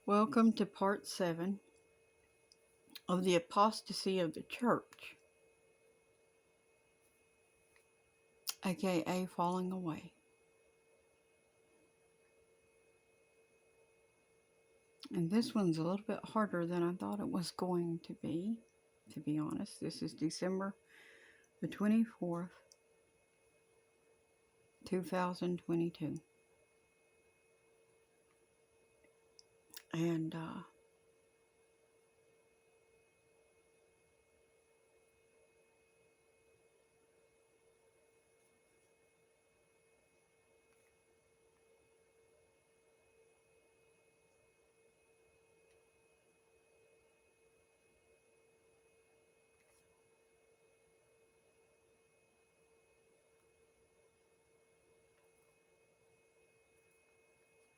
Welcome to part 7 of the apostasy of the church, aka falling away. And this one's a little bit harder than I thought it was going to be honest. This is December the 24th, 2022. And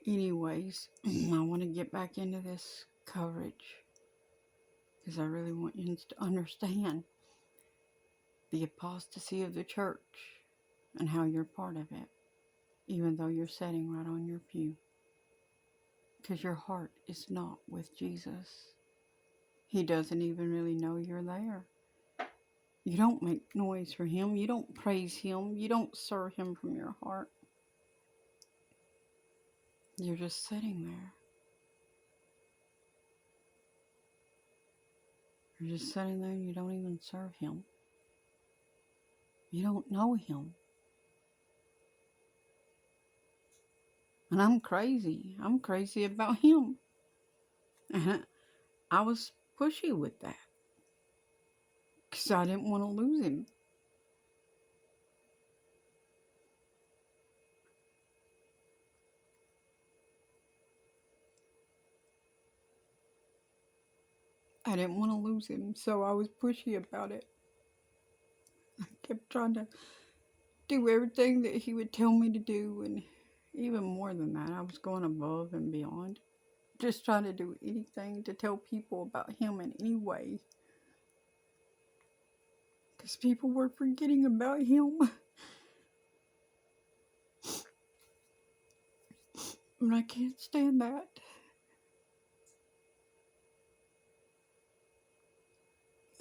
anyways, I want to get back into this coverage because I really want you to understand the apostasy of the church and how you're part of it, even though you're sitting right on your pew. Because your heart is not with Jesus. He doesn't even really know you're there. You don't make noise for Him. You don't praise Him. You don't serve Him from your heart. You're just sitting there. You're just sitting there and you don't even serve Him. You don't know Him. And I'm crazy. I'm crazy about Him. And I was pushy with that. Because I didn't want to lose Him. I didn't want to lose Him, so I was pushy about it. I kept trying to do everything that He would tell me to do, and even more than that, I was going above and beyond. Just trying to do anything to tell people about Him in any way. Because people were forgetting about Him. And I can't stand that.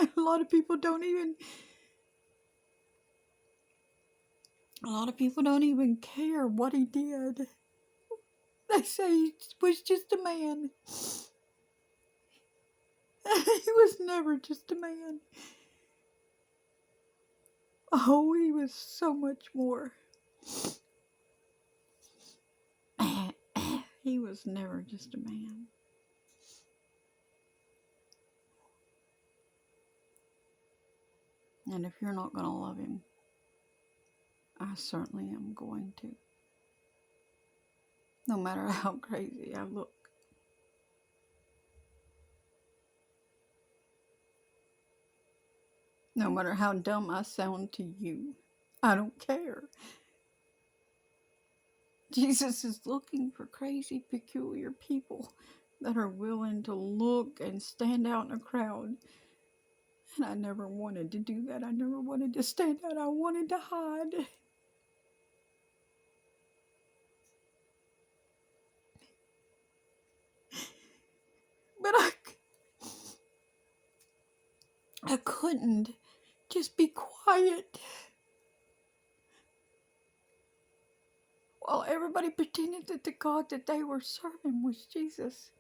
A lot of people don't even care what He did. They say He was just a man. He was never just a man. Oh, He was so much more. He was never just a man. And if you're not going to love Him, I certainly am going to. No matter how crazy I look. No matter how dumb I sound to you. I don't care. Jesus is looking for crazy, peculiar people that are willing to look and stand out in a crowd. And I never wanted to do that. I never wanted to stand out. I wanted to hide. But I couldn't just be quiet while everybody pretended that the God that they were serving was Jesus.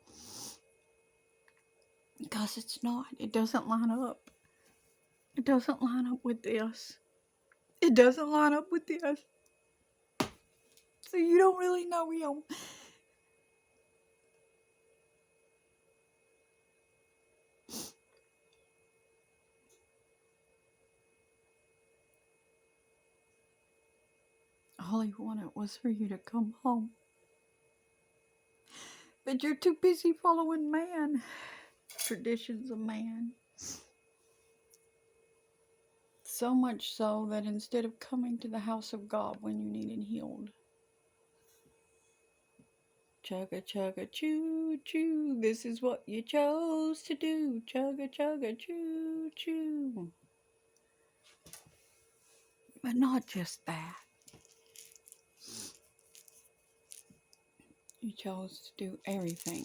Because it's not. It doesn't line up. It doesn't line up with this. It doesn't line up with this. So you don't really know Him. All He wanted was for you to come home. But you're too busy following man. Traditions of man. So much so that instead of coming to the house of God when you needed healed, chugga chugga choo choo, this is what you chose to do. Chugga chugga choo choo. But not just that. You chose to do everything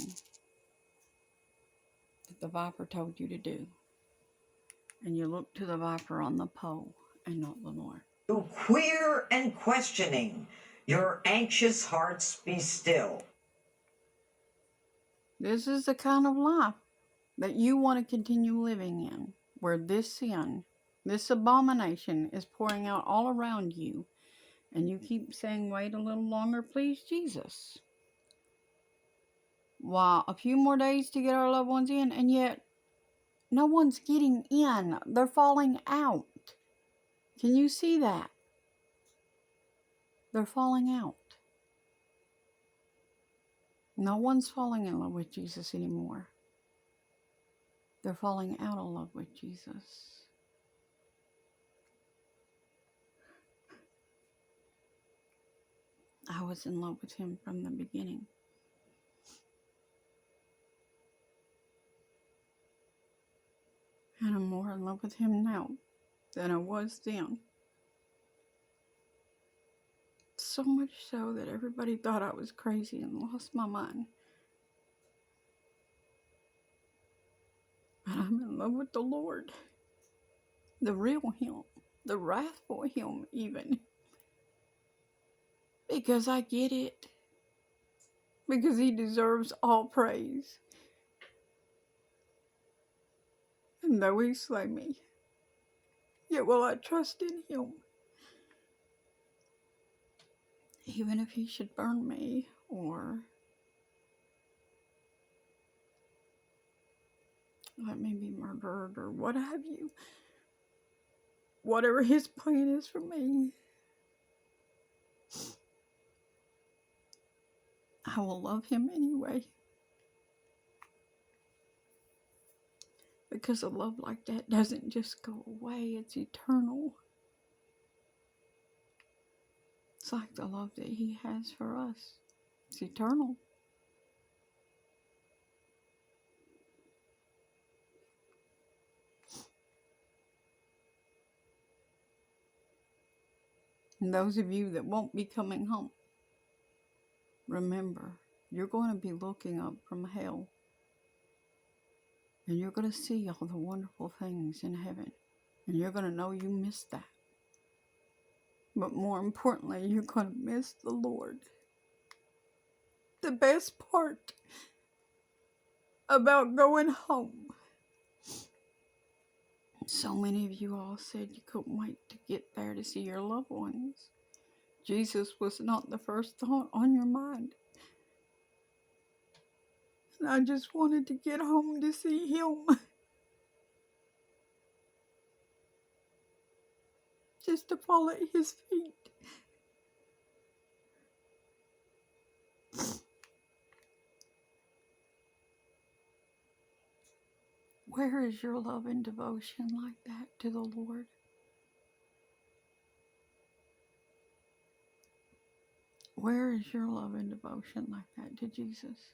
that the viper told you to do. And you look to the viper on the pole and not the Lord. Through queer and questioning, your anxious hearts be still. This is the kind of life that you want to continue living in, where this sin, this abomination is pouring out all around you, and you keep saying, wait a little longer, please, Jesus. Wow, a few more days to get our loved ones in, and yet no one's getting in. They're falling out. Can you see that? They're falling out. No one's falling in love with Jesus anymore. They're falling out of love with Jesus. I was in love with him from the beginning. And I'm more in love with him now than I was then. So much so that everybody thought I was crazy and lost my mind. But I'm in love with the Lord. The real him. The wrathful him even. Because I get it. Because he deserves all praise. And though he slay me, yet will I trust in him. Even if he should burn me, or let me be murdered, or what have you. Whatever his plan is for me, I will love him anyway. Because a love like that doesn't just go away, it's eternal. It's like the love that he has for us. It's eternal. And those of you that won't be coming home, remember, you're going to be looking up from hell. And you're going to see all the wonderful things in heaven. And you're going to know you missed that. But more importantly, you're going to miss the Lord. The best part about going home. So many of you all said you couldn't wait to get there to see your loved ones. Jesus was not the first thought on your mind. And I just wanted to get home to see him. Just to fall at his feet. Where is your love and devotion like that to the Lord? Where is your love and devotion like that to Jesus?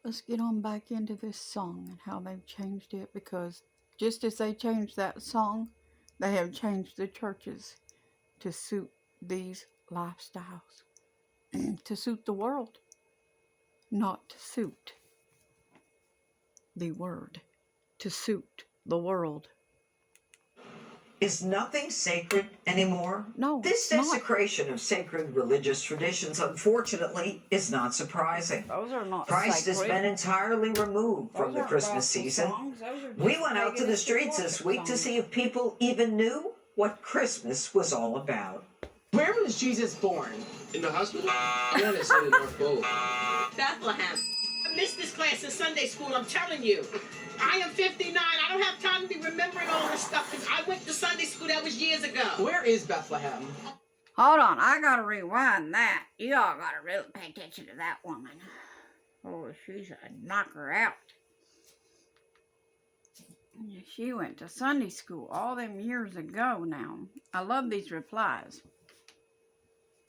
Let's get on back into this song and how they've changed it, because just as they changed that song, they have changed the churches to suit these lifestyles. To suit the world, not to suit the word. To suit the world. Is nothing sacred anymore? No. This desecration of sacred religious traditions, unfortunately, is not surprising. Those are not Christ sacred. has been entirely removed from the Christmas season. We went out to the streets this week to see if people even knew what Christmas was all about. Where was Jesus born? In the hospital? Yeah, they said in North Pole. Bethlehem. I missed this class in Sunday school, I'm telling you. I am 59. I don't have time to be remembering all this stuff because I went to Sunday school, that was years ago. Where is Bethlehem? Hold on, I gotta rewind that. You all gotta really pay attention to that woman. Oh, she's a knocker out. She went to Sunday school all them years ago now. I love these replies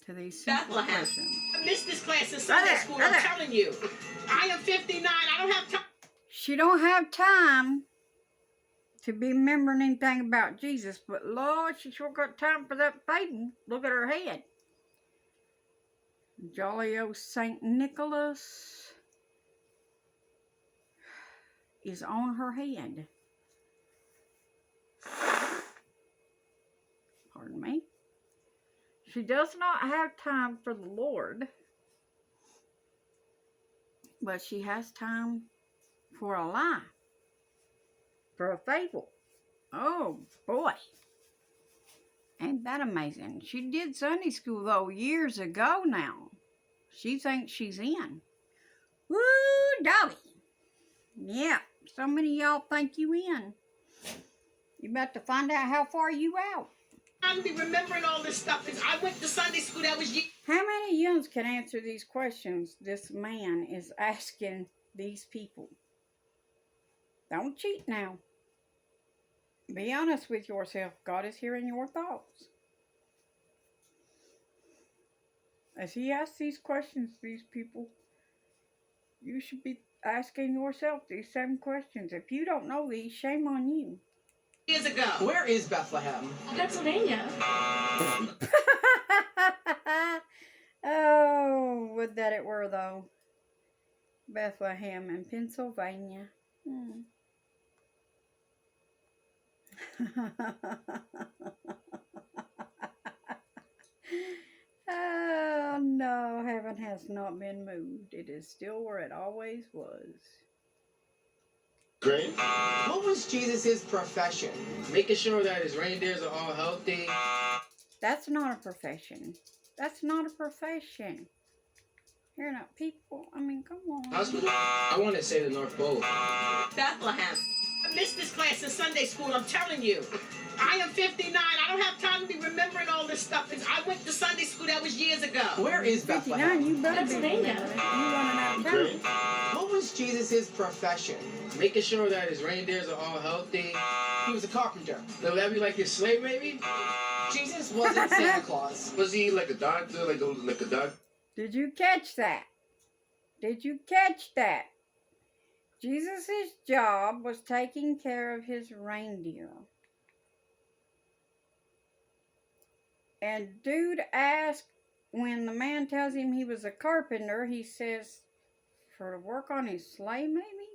to these simple Bethlehem. questions. I missed this class in Sunday school, I'm telling you. I am 59. I don't have time. She don't have time to be remembering anything about Jesus, but Lord, she sure got time for that fading. Look at her head. Jolly old St. Nicholas. is on her head. Pardon me. She does not have time for the Lord, but she has time for a lie, for a fable. Oh, boy. Ain't that amazing? She did Sunday school, though, years ago now. She thinks she's in. Woo, doggy. Yeah, so many of y'all think you in. You about to find out how far you out. I'm be remembering all this stuff because I went to Sunday school. That was you. How many youngs can answer these questions this man is asking these people? Don't cheat now. Be honest with yourself. God is hearing your thoughts. As he asks these questions to these people, you should be asking yourself these same questions. If you don't know these, shame on you. Years ago. Where is Bethlehem? Pennsylvania. Oh, would that it were, though. Bethlehem in Pennsylvania. Oh, no, heaven has not been moved. It is still where it always was. Great. What was Jesus' profession? Making sure that his reindeers are all healthy. That's not a profession. That's not a profession. You're not people. I mean, come on. Hospital? I want to say the North Pole. Bethlehem. I missed this class in Sunday school. I'm telling you. I am 59. I don't have time to be remembering all this stuff because I went to Sunday school. That was years ago. Where is 59, Bethlehem? you better be Pennsylvania. remembering it. You running out of time. Great. What was Jesus' profession? Making sure that his reindeers are all healthy. He was a carpenter. Would that be like his slave, maybe? Jesus wasn't Santa Claus. Was he like a doctor? Like a doctor? Did you catch that? Did you catch that? Jesus' job was taking care of his reindeer. And dude asked, when the man tells him he was a carpenter, he says, for to work on his sleigh, maybe?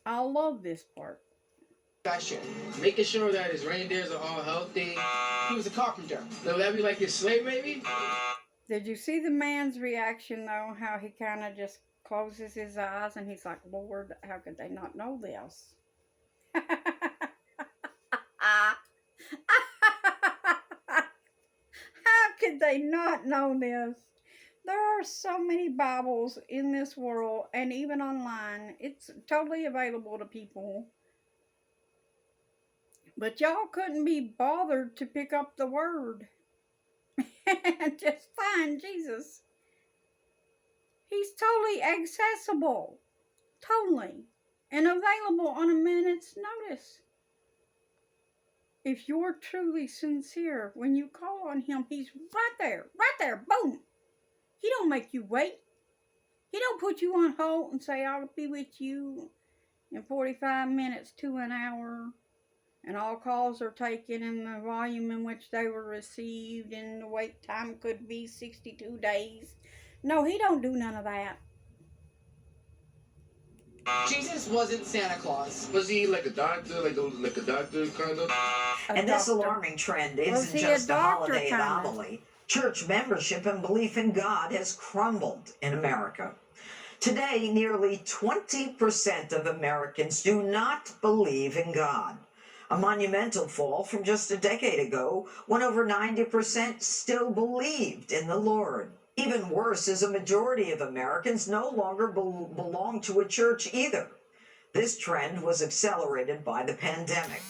I love this part. Profession. Making sure that his reindeers are all healthy. He was a carpenter. Would that be like his slave, maybe? Did you see the man's reaction, though? How he kind of just closes his eyes and he's like, Lord, how could they not know this? How could they not know this? There are so many Bibles in this world and even online. It's totally available to people. But y'all couldn't be bothered to pick up the word and just find Jesus. He's totally accessible. Totally. And available on a minute's notice. If you're truly sincere, when you call on him, he's right there, boom. He don't make you wait. He don't put you on hold and say, I'll be with you in 45 minutes to an hour. And all calls are taken in the volume in which they were received, and the wait time could be 62 days. No, he don't do none of that. Jesus wasn't Santa Claus. Was he like a doctor? Like a doctor, kind of? And this alarming trend isn't just a holiday anomaly. Church membership and belief in God has crumbled in America. Today, nearly 20% of Americans do not believe in God. A monumental fall from just a decade ago, when over 90% still believed in the Lord. Even worse is a majority of Americans no longer belong to a church either. This trend was accelerated by the pandemic,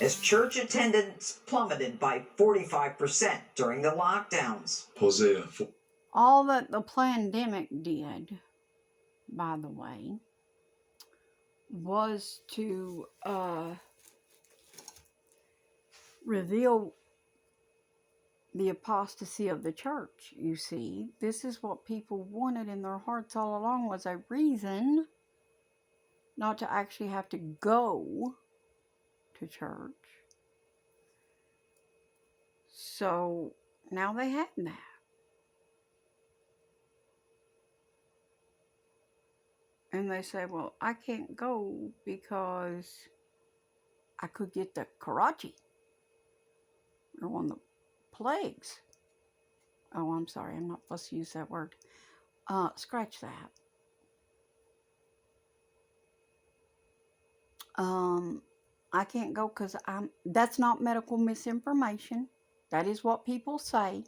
as church attendance plummeted by 45% during the lockdowns. Hosea. All that the pandemic did, by the way, was to reveal the apostasy of the church. You see, this is what people wanted in their hearts all along, was a reason not to actually have to go to church. So now they had that. And they say, well, I can't go because I could get the karachi or one of the plagues. Oh, I'm sorry, I'm not supposed to use that word. Scratch that. I can't go because that's not medical misinformation. That is what people say.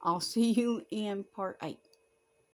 I'll see you in part 8.